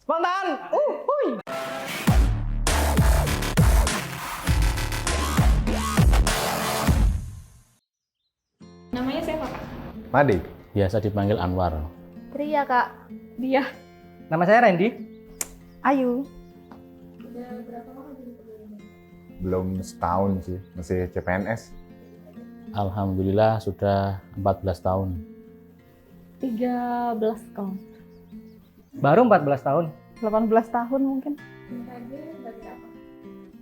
Spontan. Huy. Namanya siapa, Kak? Madi. Biasa dipanggil Anwar. Tria, Kak. Dia. Nama saya Randy. Ayu. Belum setahun sih, masih CPNS. Alhamdulillah sudah 14 tahun. 13 kalau. Baru 14 tahun. 18 tahun mungkin.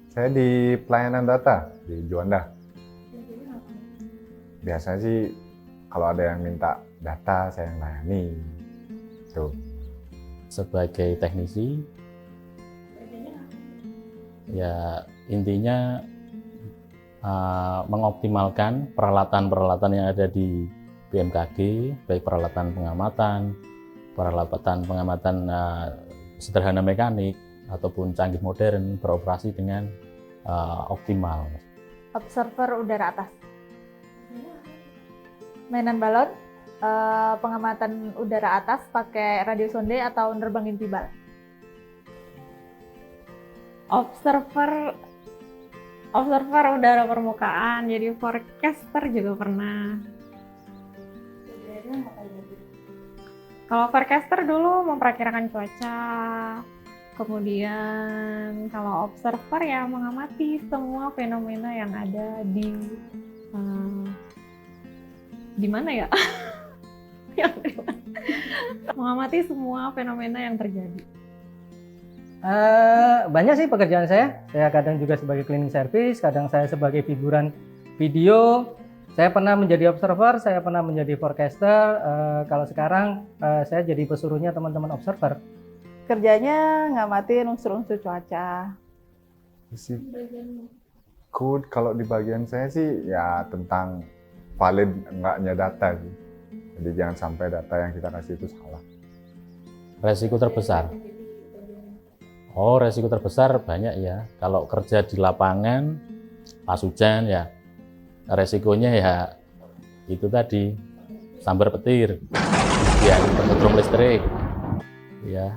Saya di pelayanan data di Juanda. Biasanya sih kalau ada yang minta data saya yang layani. Tuh. Sebagai teknisi, ya intinya mengoptimalkan peralatan-peralatan yang ada di BMKG, baik peralatan pengamatan sederhana mekanik ataupun canggih modern beroperasi dengan optimal. Observer udara atas. Mainan balon, pengamatan udara atas pakai radio sonde atau nerbangin tibal. Observer udara permukaan, jadi forecaster juga pernah. Kalau forecaster dulu memperkirakan cuaca, kemudian kalau observer ya mengamati semua fenomena yang ada di mana ya? Mengamati semua fenomena yang terjadi. Banyak sih pekerjaan saya. Saya kadang juga sebagai cleaning service, kadang saya sebagai figuran video. Saya pernah menjadi observer, saya pernah menjadi forecaster. Kalau sekarang saya jadi pesuruhnya teman-teman observer. Kerjanya ngamatin unsur-unsur cuaca. Isi code kalau di bagian saya sih ya tentang valid enggaknya data sih. Jadi jangan sampai data yang kita kasih itu salah. Resiko terbesar. Oh, resiko terbesar banyak ya. Kalau kerja di lapangan, pas hujan ya, resikonya ya itu tadi, sambar petir, ya penyetrum listrik, ya.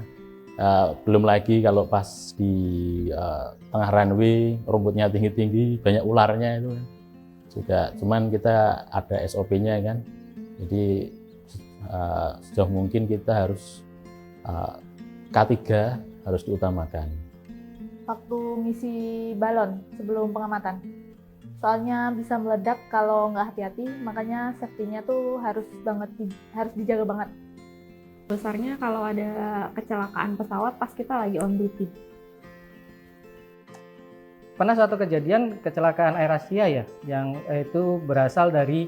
Belum lagi kalau pas di tengah runway, rumputnya tinggi-tinggi, banyak ularnya itu juga. Cuman kita ada SOP-nya kan, jadi sejauh mungkin kita harus K3 harus diutamakan. Waktu misi balon sebelum pengamatan. Soalnya bisa meledak kalau nggak hati-hati, makanya safety-nya tuh harus dijaga banget. Besarnya kalau ada kecelakaan pesawat pas kita lagi on duty. Pernah suatu kejadian kecelakaan AirAsia ya, yang itu berasal dari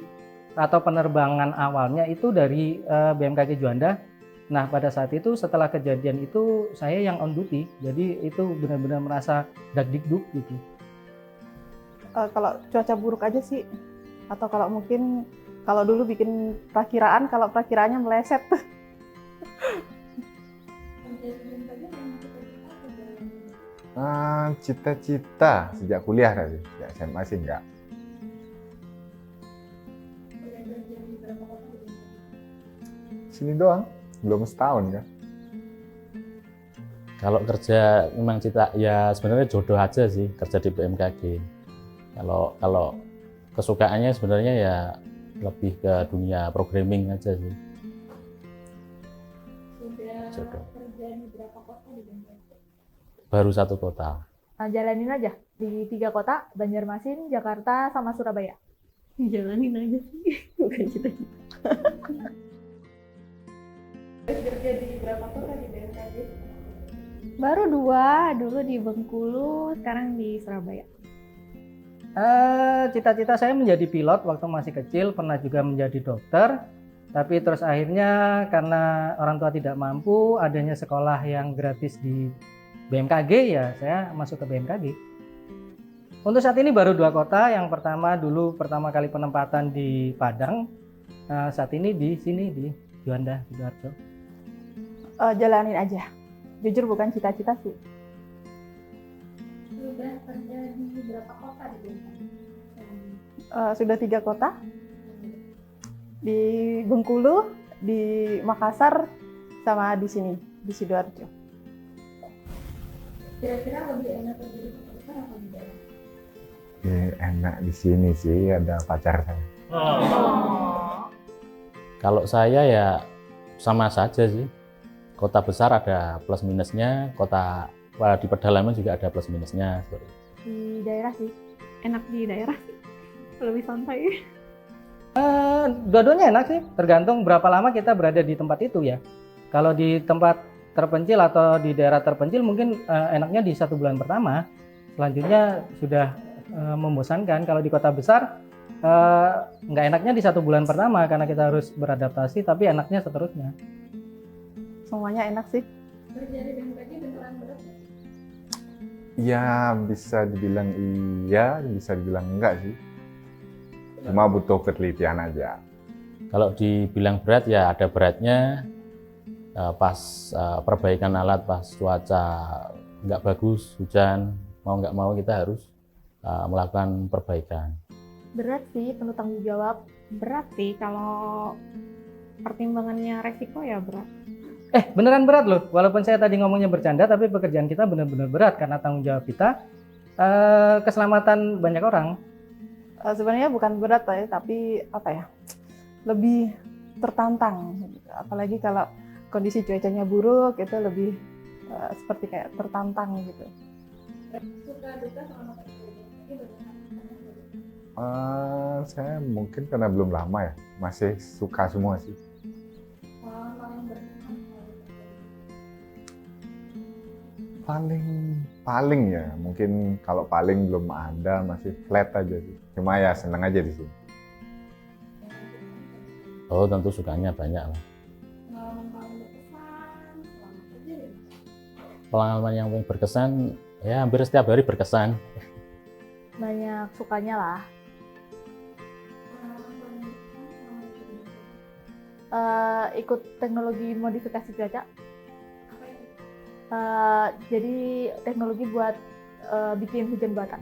atau penerbangan awalnya itu dari BMKG Juanda. Nah pada saat itu setelah kejadian itu saya yang on duty, jadi itu benar-benar merasa dagdikduk gitu. Kalau cuaca buruk aja sih, atau kalau mungkin kalau dulu bikin perakiraan, kalau perakiraannya meleset. Cita-cita sejak kuliah tadi, ya SMA sih enggak. Sini doang, belum setahun kan. Kalau kerja memang cita ya sebenarnya jodoh aja sih kerja di BMKG. Kalau kesukaannya sebenarnya ya lebih ke dunia programming aja sih. Jodoh. Baru satu kota. Nah, jalanin aja di 3 kota, Banjarmasin, Jakarta, sama Surabaya. Jalanin aja sih, bukan cita-cita. Kerja di berapa kota di BMKG? Baru 2, dulu di Bengkulu, sekarang di Surabaya. Cita-cita saya menjadi pilot waktu masih kecil, pernah juga menjadi dokter. Tapi terus akhirnya karena orang tua tidak mampu, adanya sekolah yang gratis di BMKG, ya saya masuk ke BMKG. Untuk saat ini baru 2 kota, yang pertama pertama kali penempatan di Padang, saat ini di sini di Juanda, Sidoarjo. Jalanin aja, jujur bukan cita-cita sih. Sudah kerja di berapa kota di BMKG? Sudah 3 kota, di Bengkulu, di Makassar, sama di sini, di Sidoarjo. Kira-kira lebih enak kerja di kota besar atau di daerah? Enak di sini sih, ada pacar saya. Kalau saya ya sama saja sih. Kota besar ada plus minusnya, di pedalaman juga ada plus minusnya. Di daerah sih. Enak di daerah sih, lebih santai. Dua-duanya enak sih, tergantung berapa lama kita berada di tempat itu ya. Kalau di tempat terpencil atau di daerah terpencil mungkin enaknya di 1 bulan pertama, selanjutnya sudah membosankan. Kalau di kota besar nggak enaknya di 1 bulan pertama karena kita harus beradaptasi, tapi enaknya seterusnya. Semuanya enak sih. Kerja di BMKG beneran berat ya? Ya bisa dibilang iya, bisa dibilang enggak sih. Cuma butuh ketelitian aja. Kalau dibilang berat ya ada beratnya pas perbaikan alat, pas cuaca nggak bagus, hujan, mau nggak mau kita harus melakukan perbaikan. Berat sih, penuh tanggung jawab. Berat sih kalau pertimbangannya resiko ya berat. Beneran berat loh, walaupun saya tadi ngomongnya bercanda, tapi pekerjaan kita benar-benar berat karena tanggung jawab kita keselamatan banyak orang. Sebenarnya bukan berat ya, tapi apa ya, lebih tertantang. Apalagi kalau kondisi cuacanya buruk, itu lebih seperti kayak tertantang gitu. Suka duka selama kerja di BMKG bagaimana? Saya mungkin karena belum lama ya, masih suka semua sih. Pengalaman paling berkesan Paling ya, mungkin kalau paling belum ada, masih flat aja sih. Cuma ya seneng aja di sini. Oh tentu sukanya banyak lah. pengalaman paling berkesan selama kerja di BMKG? Pengalaman yang paling berkesan ya hampir setiap hari berkesan. Banyak sukanya lah. Pengalaman paling berkesan selama kerja di BMKG. Ikut teknologi modifikasi cuaca. Apa itu? Jadi teknologi buat bikin hujan buatan.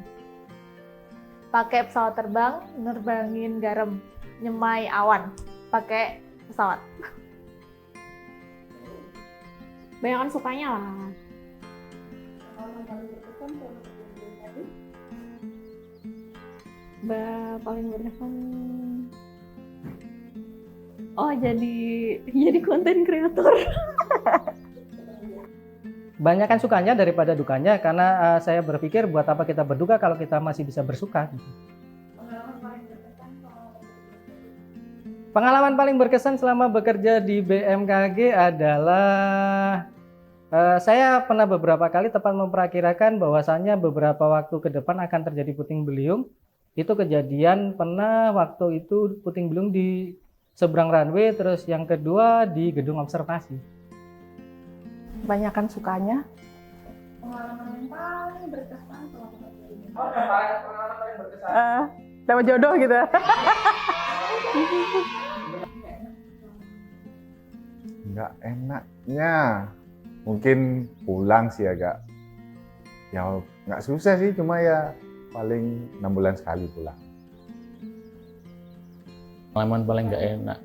Pakai pesawat terbang, nerbangin garam, nyemai awan, pakai pesawat. Banyakan sukanya lah. Pengalaman paling berkesan selama kerja di BMKG? Paling berkesan. Oh jadi konten kreator. Banyakan sukanya daripada dukanya karena saya berpikir buat apa kita berduka kalau kita masih bisa bersuka. Pengalaman paling berkesan selama kerja di BMKG? Pengalaman paling berkesan selama bekerja di BMKG adalah saya pernah beberapa kali tepat memperkirakan bahwasannya beberapa waktu ke depan akan terjadi puting beliung. Itu kejadian pernah waktu itu puting beliung di seberang runway, terus yang kedua di gedung observasi. Banyakan sukanya. Pengalaman yang paling berkesan selama kerja di BMKG? Pengalaman paling berkesan. Dapat jodoh gitu. Nggak enaknya, mungkin pulang sih agak. Ya nggak susah sih, cuma ya paling 6 bulan sekali pulang. Pengalaman paling nggak enak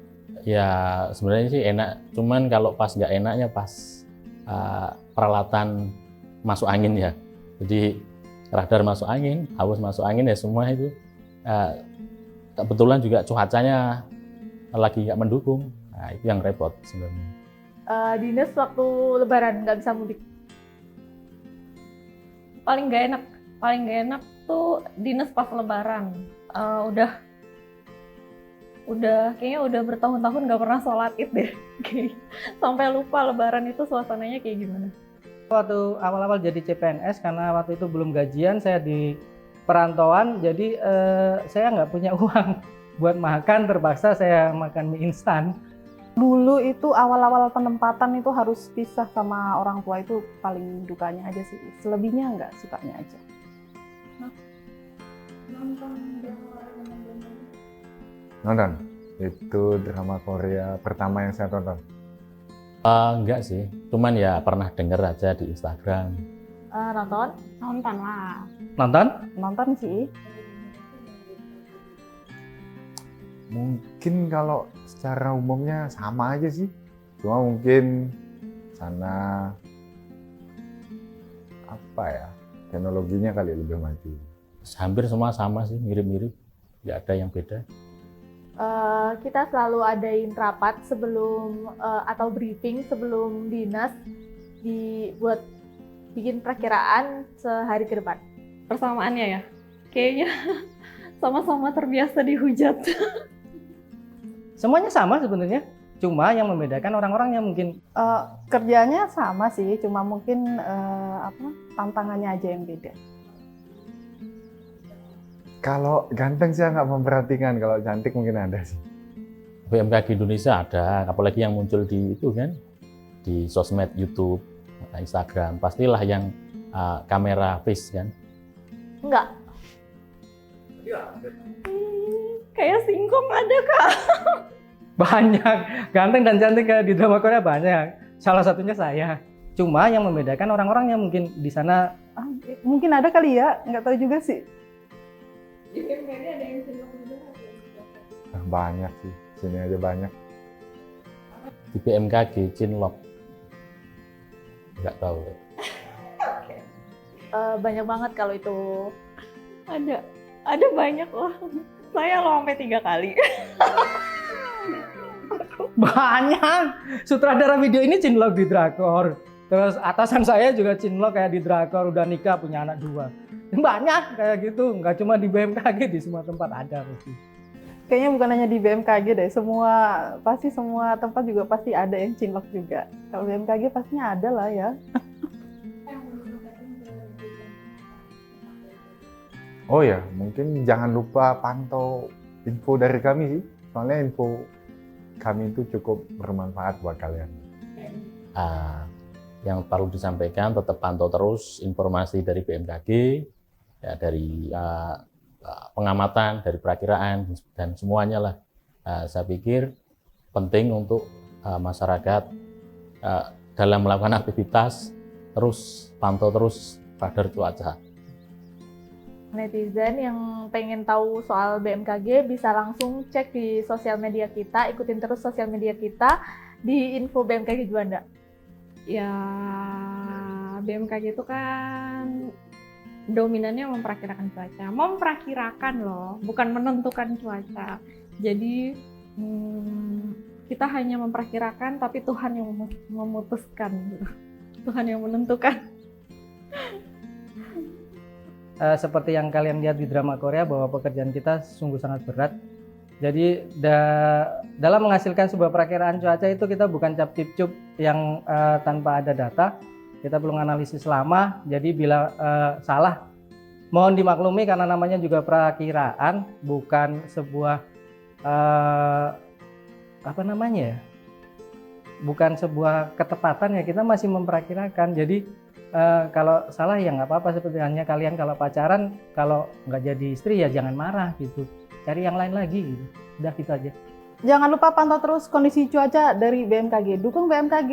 ya sebenarnya sih enak, cuman kalau pas nggak enaknya pas peralatan masuk angin ya. Jadi radar masuk angin, hawus masuk angin ya semua itu. Kebetulan juga cuacanya lagi nggak mendukung. Nah, itu yang repot sebenarnya. Dinas waktu lebaran nggak bisa mudik. Paling gak enak tuh dinas pas lebaran. Kayaknya udah bertahun-tahun gak pernah sholat id deh. Sampai lupa lebaran itu suasananya kayak gimana. Waktu awal-awal jadi CPNS, karena waktu itu belum gajian, saya di perantauan, jadi saya nggak punya uang buat makan, terpaksa saya makan mie instan. Dulu itu awal-awal penempatan itu harus pisah sama orang tua, itu paling dukanya aja sih. Selebihnya nggak, sukanya aja. Nonton, itu drama Korea pertama yang saya tonton. Enggak sih, cuman ya pernah denger aja di Instagram. Nonton? Nonton lah. Nonton? Nonton sih. Mungkin kalau secara umumnya sama aja sih, cuma mungkin sana apa ya, teknologinya kali lebih maju. Hampir semua sama sih, mirip-mirip, nggak ada yang beda. Kita selalu adain rapat sebelum atau briefing sebelum dinas buat bikin perakiraan sehari ke depan. Persamaannya ya, kayaknya sama-sama terbiasa dihujat. Semuanya sama sebenarnya, cuma yang membedakan orang-orangnya mungkin. Kerjanya sama sih, cuma mungkin tantangannya aja yang beda. Kalau ganteng saya nggak memperhatikan, kalau cantik mungkin ada sih. BMKG Indonesia ada, apalagi yang muncul di itu kan, di sosmed, YouTube, Instagram, pastilah yang kamera face kan. Enggak, Kayak singkong ada Kak. Banyak, ganteng dan cantik kayak di drama Korea banyak. Salah satunya saya. Cuma yang membedakan orang-orangnya mungkin di sana. Mungkin ada kali ya, nggak tahu juga sih. Banyak sih, sini aja banyak. Di BMKG Cinlok, nggak tahu. banyak banget kalau itu. Ada banyak loh. Saya lo sampai 3 kali. Banyak. Sutradara video ini cinlok di drakor. Terus atasan saya juga cinlok kayak di drakor, udah nikah punya anak 2. Banyak kayak gitu, nggak cuma di BMKG, di semua tempat ada pasti. Kayaknya bukan hanya di BMKG deh, semua tempat juga pasti ada yang cinlok juga. Kalau BMKG pastinya ada lah ya. Oh ya, mungkin jangan lupa pantau info dari kami sih. Soalnya info kami itu cukup bermanfaat buat kalian. Yang perlu disampaikan, tetap pantau terus informasi dari BMKG, ya, dari pengamatan, dari perakiraan, dan semuanya lah. Saya pikir penting untuk masyarakat dalam melakukan aktivitas, terus pantau terus radar cuaca. Netizen yang pengen tahu soal BMKG bisa langsung cek di sosial media kita, ikutin terus sosial media kita di info BMKG Juanda. Ya, BMKG itu kan dominannya memperkirakan cuaca. Memperkirakan loh, bukan menentukan cuaca. Jadi kita hanya memperkirakan, tapi Tuhan yang memutuskan. Tuhan yang menentukan. Seperti yang kalian lihat di drama Korea bahwa pekerjaan kita sungguh sangat berat. Jadi dalam menghasilkan sebuah perakiraan cuaca itu kita bukan cap cip cup yang tanpa ada data. Kita perlu analisis lama. Jadi bila salah mohon dimaklumi karena namanya juga perakiraan, bukan sebuah bukan sebuah ketepatan ya, kita masih memperkirakan. Jadi kalau salah ya nggak apa-apa, seperti hanya kalian kalau pacaran, kalau nggak jadi istri ya jangan marah gitu, cari yang lain lagi gitu, udah gitu aja. Jangan lupa pantau terus kondisi cuaca dari BMKG. Dukung BMKG.